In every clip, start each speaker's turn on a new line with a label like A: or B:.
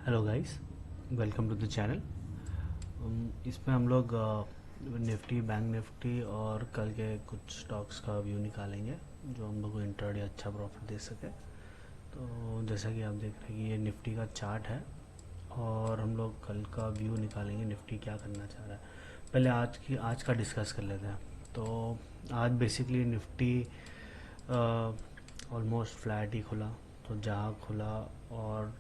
A: Hello guys, welcome to the channel. इसमें हम लोग निफ्टी, बैंक निफ्टी और कल के कुछ स्टॉक्स का व्यू निकालेंगे जो हम लोग को इंट्राडे अच्छा प्रॉफिट दे सके। तो जैसा कि आप देख रहे हैं कि ये निफ्टी का चार्ट है और हम लोग कल का व्यू निकालेंगे निफ्टी क्या करना चाह रहा है। पहले आज का डिस्कस कर लेते हैं। तो आज बेसिकली निफ्टी ऑलमोस्ट फ्लैट ही खुला। तो जहाँ खुला और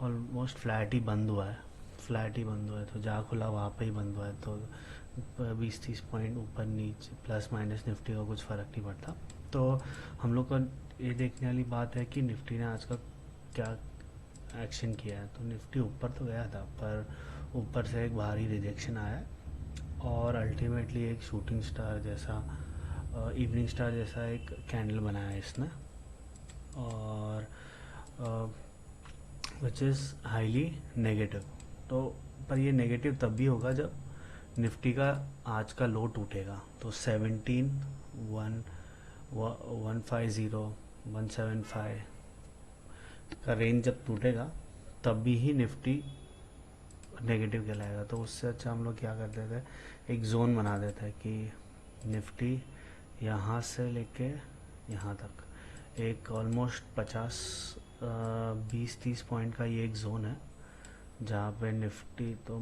A: ऑलमोस्ट फ्लैट ही बंद हुआ है, फ्लैट ही बंद हुआ है। तो जहाँ खुला वहाँ पे ही बंद हुआ है। तो 20-30 पॉइंट ऊपर नीचे प्लस माइनस निफ्टी का कुछ फ़र्क नहीं पड़ता। तो हम लोग का ये देखने वाली बात है कि निफ्टी ने आज का क्या एक्शन किया है। तो निफ्टी ऊपर तो गया था पर ऊपर से एक भारी रिजेक्शन आया है और अल्टीमेटली एक शूटिंग स्टार जैसा, इवनिंग स्टार जैसा एक कैंडल बनाया है इसने। और विच इज़ हाईली नेगेटिव। तो पर ये नेगेटिव तब भी होगा जब निफ्टी का आज का लो टूटेगा। तो 17,150 का रेंज जब टूटेगा तब भी ही निफ्टी नेगेटिव कहलाएगा। तो उससे अच्छा हम लोग क्या कर देते हैं, एक जोन बना देते हैं कि निफ्टी यहाँ से लेके यहाँ तक एक ऑलमोस्ट 20-30 पॉइंट का ये एक जोन है जहाँ पे निफ्टी तो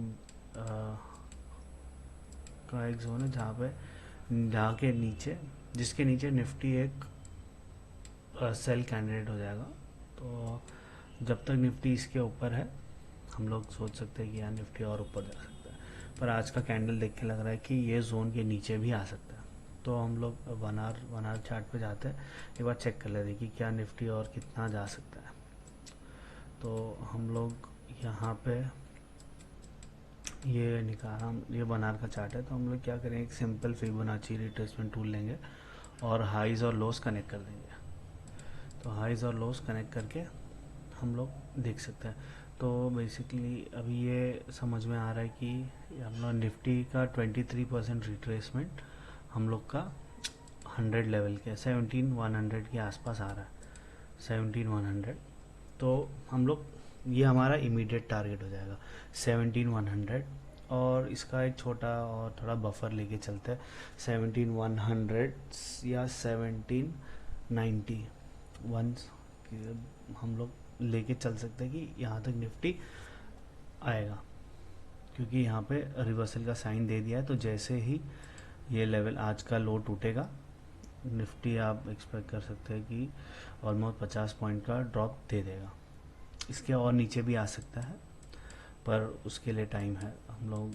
A: का एक जोन है जहाँ पे, जहाँ के नीचे, जिसके नीचे निफ्टी एक सेल कैंडिडेट हो जाएगा। तो जब तक निफ्टी इसके ऊपर है हम लोग सोच सकते हैं कि यार निफ्टी और ऊपर जा सकता है। पर आज का कैंडल देख के लग रहा है कि ये जोन के नीचे भी आ सकता है। तो हम लोग वन आवर चार्ट पे जाते हैं, एक बार चेक कर लेते हैं कि क्या निफ्टी और कितना जा सकता है। तो हम लोग यहाँ पे ये बनार का चार्ट है। तो हम लोग क्या करेंगे, एक सिंपल फिबोनाची रिट्रेसमेंट टूल लेंगे और हाइज और लोस कनेक्ट कर देंगे। तो हाइज और लोस कनेक्ट करके हम लोग देख सकते हैं। तो बेसिकली अभी ये समझ में आ रहा है कि हम लोग निफ्टी का 23% रिट्रेसमेंट हम लोग का 100 लेवल के 17,100 के आसपास आ रहा है, 17,100। तो हम लोग, ये हमारा इमीडिएट टारगेट हो जाएगा 17,100। और इसका एक छोटा और थोड़ा बफर लेके चलते हैं 17,100 या 1790 वंस हम लोग लेके चल सकते हैं कि यहाँ तक निफ्टी आएगा। क्योंकि यहाँ पे रिवर्सल का साइन दे दिया है। तो जैसे ही ये लेवल आज का लो टूटेगा निफ्टी आप एक्सपेक्ट कर सकते हैं कि ऑलमोस्ट 50 पॉइंट का ड्रॉप दे देगा। इसके और नीचे भी आ सकता है पर उसके लिए टाइम है। हम लोग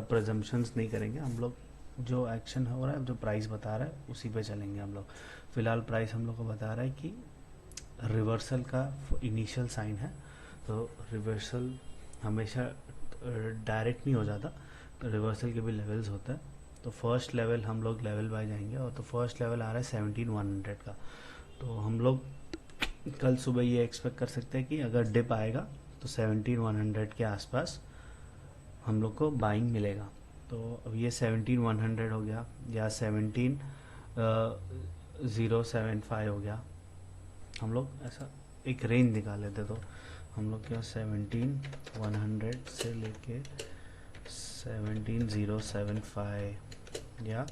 A: प्रजम्पशंस नहीं करेंगे। हम लोग जो एक्शन हो रहा है, जो प्राइस बता रहा है उसी पे चलेंगे हम लोग। फ़िलहाल प्राइस हम लोग को बता रहा है कि रिवर्सल का इनिशियल साइन है। तो रिवर्सल हमेशा डायरेक्ट नहीं हो जाता, तो रिवर्सल के भी लेवल्स होते हैं। तो फर्स्ट लेवल हम लोग लेवल बाय जाएंगे और तो फर्स्ट लेवल आ रहा है 17,100 का। तो हम लोग कल सुबह ये एक्सपेक्ट कर सकते हैं कि अगर डिप आएगा तो 17,100 के आसपास हम लोग को बाइंग मिलेगा। तो अब ये 17,100 हो गया या 17,075 हो गया। हम लोग ऐसा एक रेंज निकाल लेते। तो हम लोग क्या 17,100 से लेके 17,075 या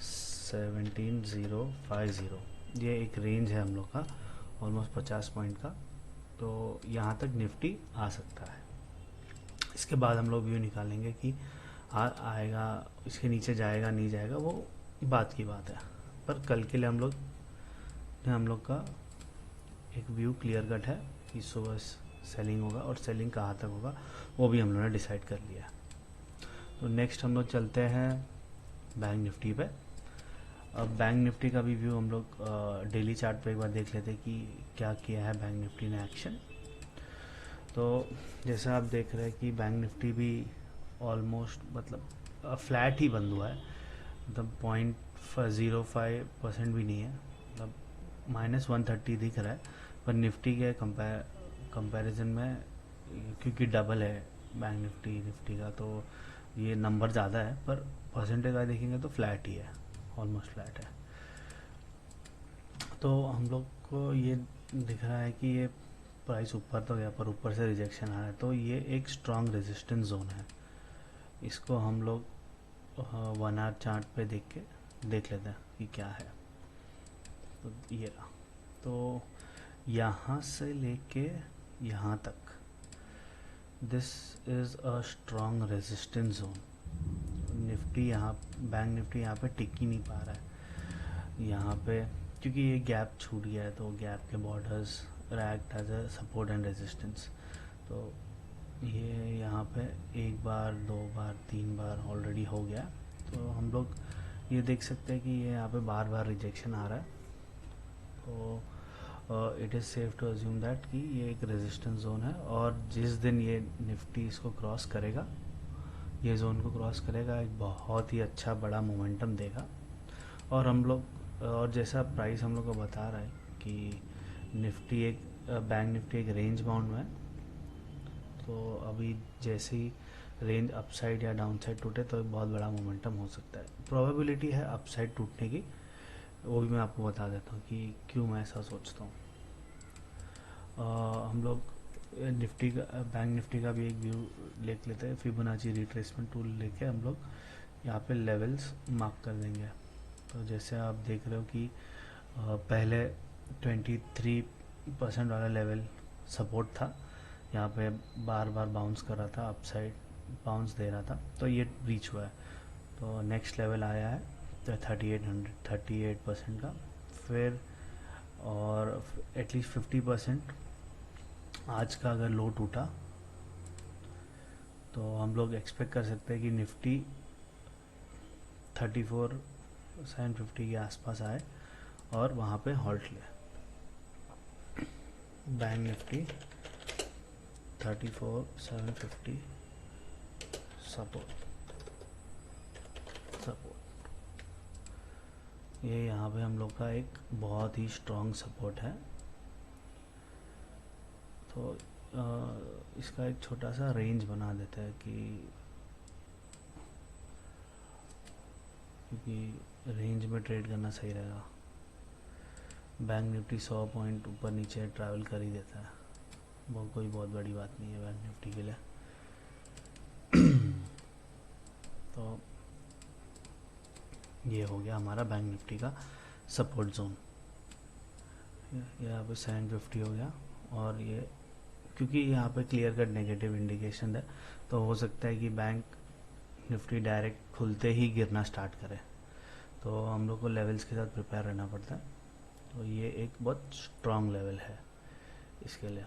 A: 17,050, ये एक रेंज है हम लोग का ऑलमोस्ट 50 पॉइंट का। तो यहाँ तक निफ्टी आ सकता है। इसके बाद हम लोग व्यू निकालेंगे कि आएगा, इसके नीचे जाएगा नहीं जाएगा, वो बात की बात है। पर कल के लिए हम लोग का एक व्यू क्लियर कट है कि सुबह सेलिंग होगा और सेलिंग कहाँ तक होगा वो भी हम लोगों ने डिसाइड कर लिया है। तो नेक्स्ट हम लोग चलते हैं बैंक निफ्टी पे। अब बैंक निफ्टी का भी व्यू हम लोग डेली चार्ट पे एक बार देख लेते हैं कि क्या किया है बैंक निफ्टी ने एक्शन। तो जैसा आप देख रहे हैं कि बैंक निफ्टी भी ऑलमोस्ट मतलब फ्लैट ही बंद हुआ है। मतलब 0.05% भी नहीं है, मतलब -130 दिख रहा है। पर निफ्टी के कंपैरिजन में, क्योंकि डबल है बैंक निफ्टी का, तो ये नंबर ज़्यादा है। पर परसेंटेज वाइज देखेंगे तो फ्लैट ही है, ऑलमोस्ट फ्लैट है। तो हम लोग को ये दिख रहा है कि ये प्राइस ऊपर तो गया पर ऊपर से रिजेक्शन आ रहा है, तो ये एक स्ट्रॉन्ग रेजिस्टेंस जोन है। इसको हम लोग 1 आवर चार्ट पे देख लेते हैं कि क्या है। तो ये रहा, तो यहाँ से लेके यहाँ तक this is a strong resistance zone. Nifty यहाँ, बैंक निफ्टी यहाँ पे टिक ही नहीं पा रहा है यहाँ पे, क्योंकि ये गैप छूट गया है। तो गैप के borders act as a support and resistance. तो ये यहाँ पे 1 बार 2 बार 3 बार ऑलरेडी हो गया। तो हम लोग ये देख सकते हैं कि ये यहाँ पे बार बार रिजेक्शन आ रहा है। तो it is safe to assume that कि ये एक रेजिस्टेंस जोन है, और जिस दिन ये निफ्टी इसको क्रॉस करेगा, ये जोन को क्रॉस करेगा, एक बहुत ही अच्छा बड़ा मोमेंटम देगा। और हम लोग, और जैसा प्राइस हम लोग को बता रहा है कि निफ्टी एक बैंक निफ्टी एक रेंज बाउंड में है। तो अभी जैसे ही रेंज अपसाइड या डाउनसाइड टूटे तो एक बहुत बड़ा मोमेंटम हो सकता है। प्रोबेबिलिटी है अपसाइड टूटने की, वो भी मैं आपको बता देता हूँ कि क्यों मैं ऐसा सोचता हूँ। हम लोग निफ्टी का, बैंक निफ्टी का भी एक व्यू देख लेते हैं। फिबोनाची रिट्रेसमेंट टूल लेके हम लोग यहाँ पे लेवल्स मार्क कर देंगे। तो जैसे आप देख रहे हो कि पहले 23% वाला लेवल सपोर्ट था, यहाँ पे बार बार बाउंस कर रहा था, अपसाइड बाउंस दे रहा था, तो ये रीच हुआ है। तो नेक्स्ट लेवल आया है तो 38% का, फिर और एटलीस्ट 50% आज का अगर लो टूटा तो हम लोग एक्सपेक्ट कर सकते हैं कि निफ्टी 34,750 के आसपास आए और वहाँ पे हॉल्ट ले। बैंक निफ्टी 34,750 सपोर्ट, ये यहाँ पे हम लोग का एक बहुत ही स्ट्रॉन्ग सपोर्ट है। तो इसका एक छोटा सा रेंज बना देते हैं क्योंकि रेंज में ट्रेड करना सही रहेगा। बैंक निफ्टी 100 पॉइंट ऊपर नीचे ट्रैवल कर ही देता है, वो कोई बहुत बड़ी बात नहीं है बैंक निफ्टी के लिए। तो ये हो गया हमारा बैंक निफ्टी का सपोर्ट जोन। यहाँ पे 750 हो गया, और ये क्योंकि यहाँ पे क्लियर कट नेगेटिव इंडिकेशन है, तो हो सकता है कि बैंक निफ्टी डायरेक्ट खुलते ही गिरना स्टार्ट करे। तो हम लोग को लेवल्स के साथ प्रिपेयर रहना पड़ता है। तो ये एक बहुत स्ट्रॉन्ग लेवल है इसके लिए।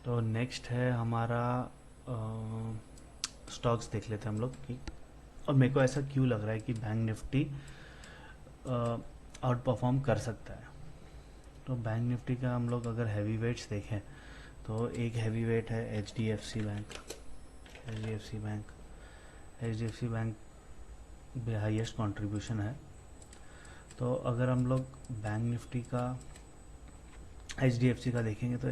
A: तो नेक्स्ट है हमारा स्टॉक्स देख लेते हैं हम लोग कि, और मेरे को ऐसा क्यों लग रहा है कि बैंक निफ्टी आउट परफॉर्म कर सकता है। तो बैंक निफ्टी का हम लोग अगर हैवी वेट्स देखें तो एक हैवी वेट है HDFC बैंक हाईएस्ट कंट्रीब्यूशन है। तो अगर हम लोग बैंक निफ्टी का HDFC का देखेंगे तो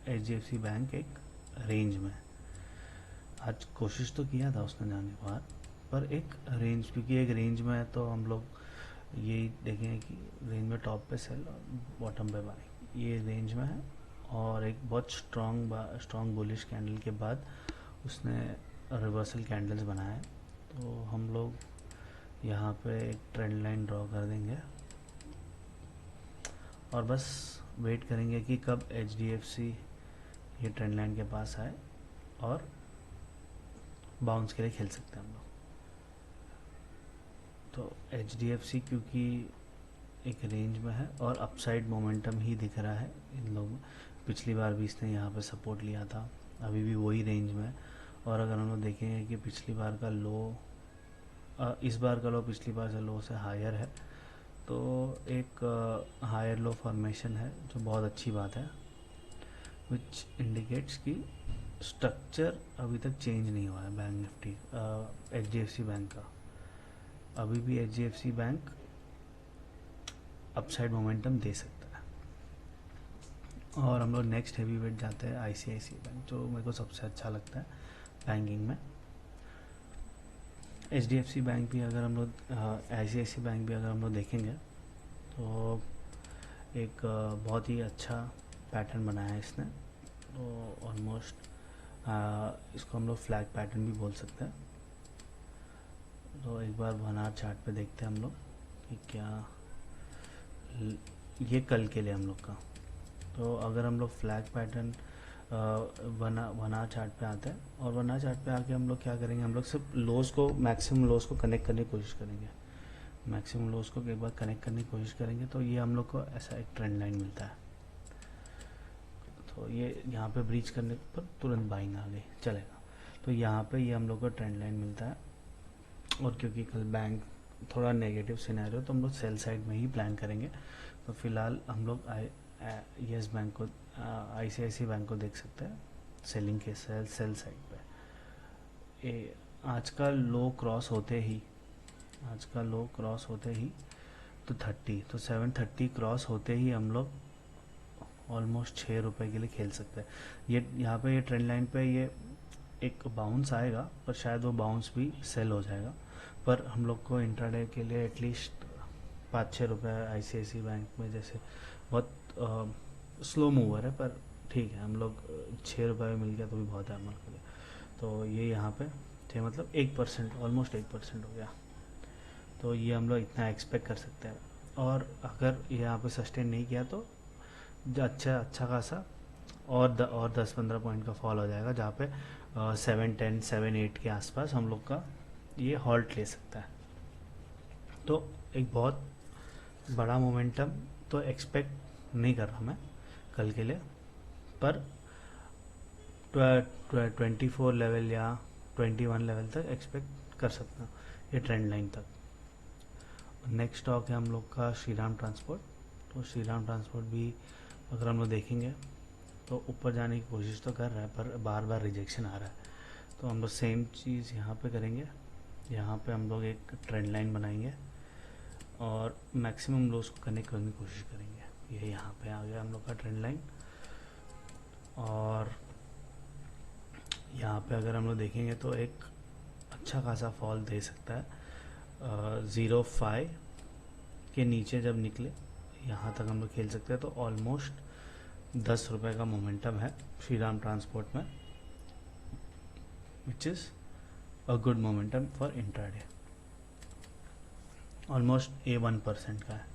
A: HDFC बैंक एक रेंज में, आज कोशिश तो किया था उसने जाने के बाद, पर एक रेंज, क्योंकि एक रेंज में है तो हम लोग यही देखेंगे कि रेंज में टॉप पे सेल और बॉटम पे बाय, ये रेंज में है। और एक बहुत स्ट्रॉन्ग बुलिश कैंडल के बाद उसने रिवर्सल कैंडल्स बनाए। तो हम लोग यहाँ पे एक ट्रेंड लाइन ड्रॉ कर देंगे और बस वेट करेंगे कि कब HDFC ये ट्रेंड लाइन के पास आए और बाउंस के लिए खेल सकते हैं हम लोग। तो HDFC क्योंकि एक रेंज में है और अपसाइड मोमेंटम ही दिख रहा है इन लोग, पिछली बार भी इसने यहाँ पे सपोर्ट लिया था, अभी भी वही रेंज में है। और अगर हम लोग देखेंगे कि पिछली बार का लो, इस बार का लो पिछली बार से लो से हायर है, तो एक हायर लो फॉर्मेशन है, जो बहुत अच्छी बात है, विच इंडिकेट्स कि स्ट्रक्चर अभी तक चेंज नहीं हुआ है बैंक निफ्टी HDFC बैंक का। अभी भी HDFC बैंक अपसाइड मोमेंटम दे सकता है। और हम लोग नेक्स्ट हैवी वेट जाते हैं ICICI बैंक, जो मेरे को सबसे अच्छा लगता है बैंकिंग में। HDFC बैंक भी अगर हम लोग ICICI बैंक भी अगर हम लोग देखेंगे तो एक बहुत ही अच्छा पैटर्न बनाया है इसने। तो ऑलमोस्ट इसको हम लोग फ्लैग पैटर्न भी बोल सकते हैं। तो एक बार 1 आवर चार्ट पे देखते हैं हम लोग कि क्या ये कल के लिए हम लोग का। तो अगर हम लोग फ्लैग पैटर्न 1 आवर चार्ट पे आते हैं और 1 आवर चार्ट पे आके हम लोग क्या करेंगे, हम लोग सिर्फ लोज को, मैक्सिमम लोज को कनेक्ट करने की कोशिश करेंगे। मैक्सिमम लोज को एक बार कनेक्ट करने की कोशिश करेंगे तो ये हम लोग को ऐसा एक ट्रेंड लाइन मिलता है। तो ये यहाँ पे ब्रीच करने पर तुरंत बाइंग आ गई, चलेगा। तो यहाँ पे ये हम लोग को ट्रेंड लाइन मिलता है। और क्योंकि कल बैंक थोड़ा नेगेटिव सिनेरियो, तो हम लोग सेल साइड में ही प्लान करेंगे। तो फिलहाल हम लोग येस बैंक को, ICICI बैंक को देख सकते हैं सेलिंग के सेल साइड पे। आज का लो क्रॉस होते ही तो 730 क्रॉस होते ही हम लोग ऑलमोस्ट 6 रुपए के लिए खेल सकते हैं। ये यहाँ पे ये ट्रेंड लाइन पे ये एक बाउंस आएगा, पर शायद वो बाउंस भी सेल हो जाएगा। पर हम लोग को इंट्राडे के लिए एटलीस्ट 5-6 रुपये ICICI बैंक में, जैसे बहुत स्लो मूवर है पर ठीक है, हम लोग 6 रुपये में मिल गया तो भी बहुत है हमारे लिए। तो ये यहाँ पे थे, मतलब 1%, ऑलमोस्ट 1% हो गया। तो ये हम लोग इतना एक्सपेक्ट कर सकते हैं। और अगर ये यहाँ पे सस्टेन नहीं किया तो अच्छा खासा और 10-15 पॉइंट का फॉल हो जाएगा, जहाँ पे 7-10 7-8 के आसपास हम लोग का ये हॉल्ट ले सकता है। तो एक बहुत बड़ा मोमेंटम तो एक्सपेक्ट नहीं कर रहा मैं कल के लिए, पर 24 लेवल या 21 लेवल तक एक्सपेक्ट कर सकता हूँ, ये ट्रेंड लाइन तक। नेक्स्ट स्टॉक है हम लोग का श्रीराम ट्रांसपोर्ट। तो श्रीराम ट्रांसपोर्ट भी अगर हम लोग देखेंगे तो ऊपर जाने की कोशिश तो कर रहा है, पर बार बार रिजेक्शन आ रहा है। तो हम लोग सेम चीज़ यहाँ पे करेंगे। यहाँ पे हम लोग एक ट्रेंड लाइन बनाएंगे और मैक्सिमम लोस को कनेक्ट करने की कोशिश करेंगे। ये यहाँ पे आ गया हम लोग का ट्रेंड लाइन। और यहाँ पे अगर हम लोग देखेंगे तो एक अच्छा खासा फॉल दे सकता है। 0.5 के नीचे जब निकले यहाँ तक हम लोग खेल सकते हैं। तो ऑलमोस्ट 10 रुपये का मोमेंटम है श्रीराम ट्रांसपोर्ट में, विच is a good momentum for intraday. Almost 1% का है,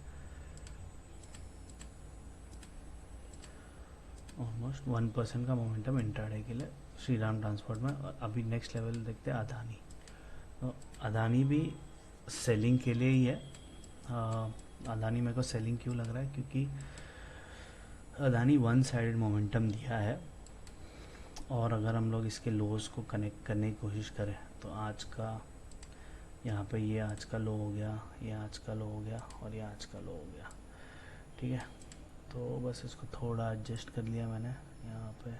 A: ऑलमोस्ट 1% का मोमेंटम इंट्राडे के लिए श्रीराम ट्रांसपोर्ट में। और अभी नेक्स्ट लेवल देखते हैं अदानी। तो अदानी भी सेलिंग के लिए ही है। अदानी मेरे को सेलिंग क्यों लग रहा है, क्योंकि अदानी 1 साइडेड मोमेंटम दिया है। और अगर हम लोग इसके लोज को कनेक्ट करने की कोशिश करें तो आज का यहाँ पे ये आज का लो हो गया, ये आज का लो हो गया और ये आज का लो हो गया, ठीक है। तो बस इसको थोड़ा एडजस्ट कर लिया मैंने यहाँ पे।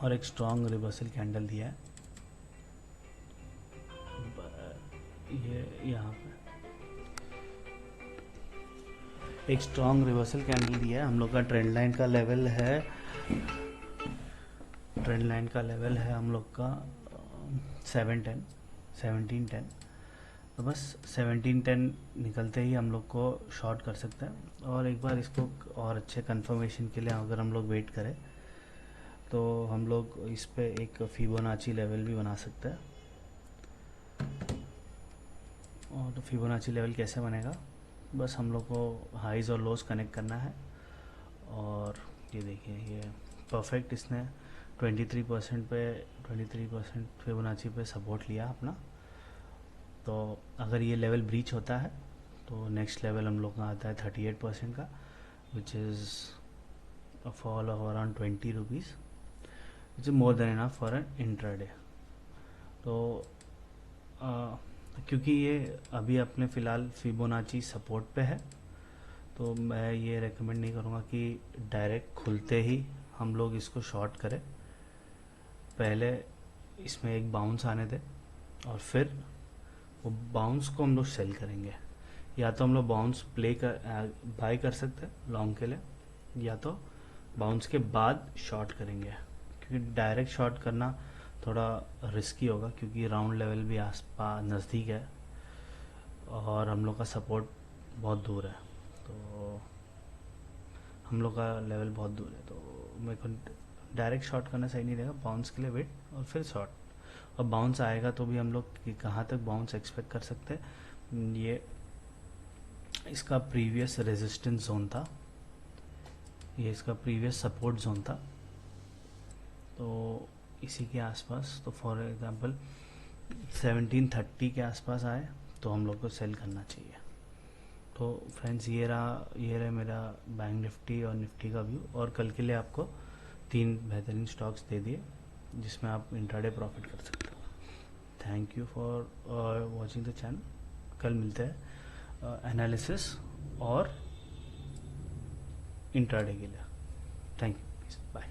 A: और एक स्ट्रॉन्ग रिवर्सल कैंडल दिया है ये यहाँ पे, एक स्ट्रॉन्ग रिवर्सल कैंडल दिया है। हम लोग का ट्रेंड लाइन का लेवल है, हम लोग का 1710। तो बस 1710 निकलते ही हम लोग को शॉर्ट कर सकते हैं। और एक बार इसको और अच्छे कंफर्मेशन के लिए अगर हम लोग वेट करें तो हम लोग इस पे एक फिबोनाची लेवल भी बना सकते हैं। और तो फिबोनाची लेवल कैसे बनेगा, बस हम लोग को हाइज और लोज कनेक्ट करना है। और ये देखिए, ये परफेक्ट इसने 23% फिबोनाची पे सपोर्ट लिया अपना। तो अगर ये लेवल ब्रीच होता है तो नेक्स्ट लेवल हम लोग का आता है 38% का, which is a fall of around 20 rupees, which is more than enough for an intraday. तो क्योंकि ये अभी अपने फ़िलहाल फिबोनाची सपोर्ट पे है, तो मैं ये रेकमेंड नहीं करूँगा कि डायरेक्ट खुलते ही हम लोग इसको शॉर्ट करें। पहले इसमें एक बाउंस आने दें और फिर वो बाउंस को हम लोग सेल करेंगे। या तो हम लोग बाउंस बाय कर सकते हैं लॉन्ग के लिए, या तो बाउंस के बाद शॉर्ट करेंगे, क्योंकि डायरेक्ट शॉर्ट करना थोड़ा रिस्की होगा, क्योंकि राउंड लेवल भी आस पास नज़दीक है और हम लोग का सपोर्ट बहुत दूर है, तो हम लोग का लेवल बहुत दूर है, तो मेरे को डायरेक्ट शॉट करना सही नहीं रहेगा। बाउंस के लिए वेट और फिर शॉट, और बाउंस आएगा तो भी हम लोग कहाँ तक बाउंस एक्सपेक्ट कर सकते हैं। ये इसका प्रीवियस रेजिस्टेंस जोन था, ये इसका प्रीवियस सपोर्ट जोन था, तो इसी के आसपास, तो फॉर एग्जांपल 1730 के आसपास आए तो हम लोग को सेल करना चाहिए। तो फ्रेंड्स ये रहा मेरा बैंक निफ्टी और निफ्टी का व्यू, और कल के लिए आपको 3 बेहतरीन स्टॉक्स दे दिए जिसमें आप इंट्राडे प्रॉफिट कर सकते हो। Thank you for watching the channel. कल मिलते हैं एनालिसिस और इंट्राडे के लिए। Thank you, bye.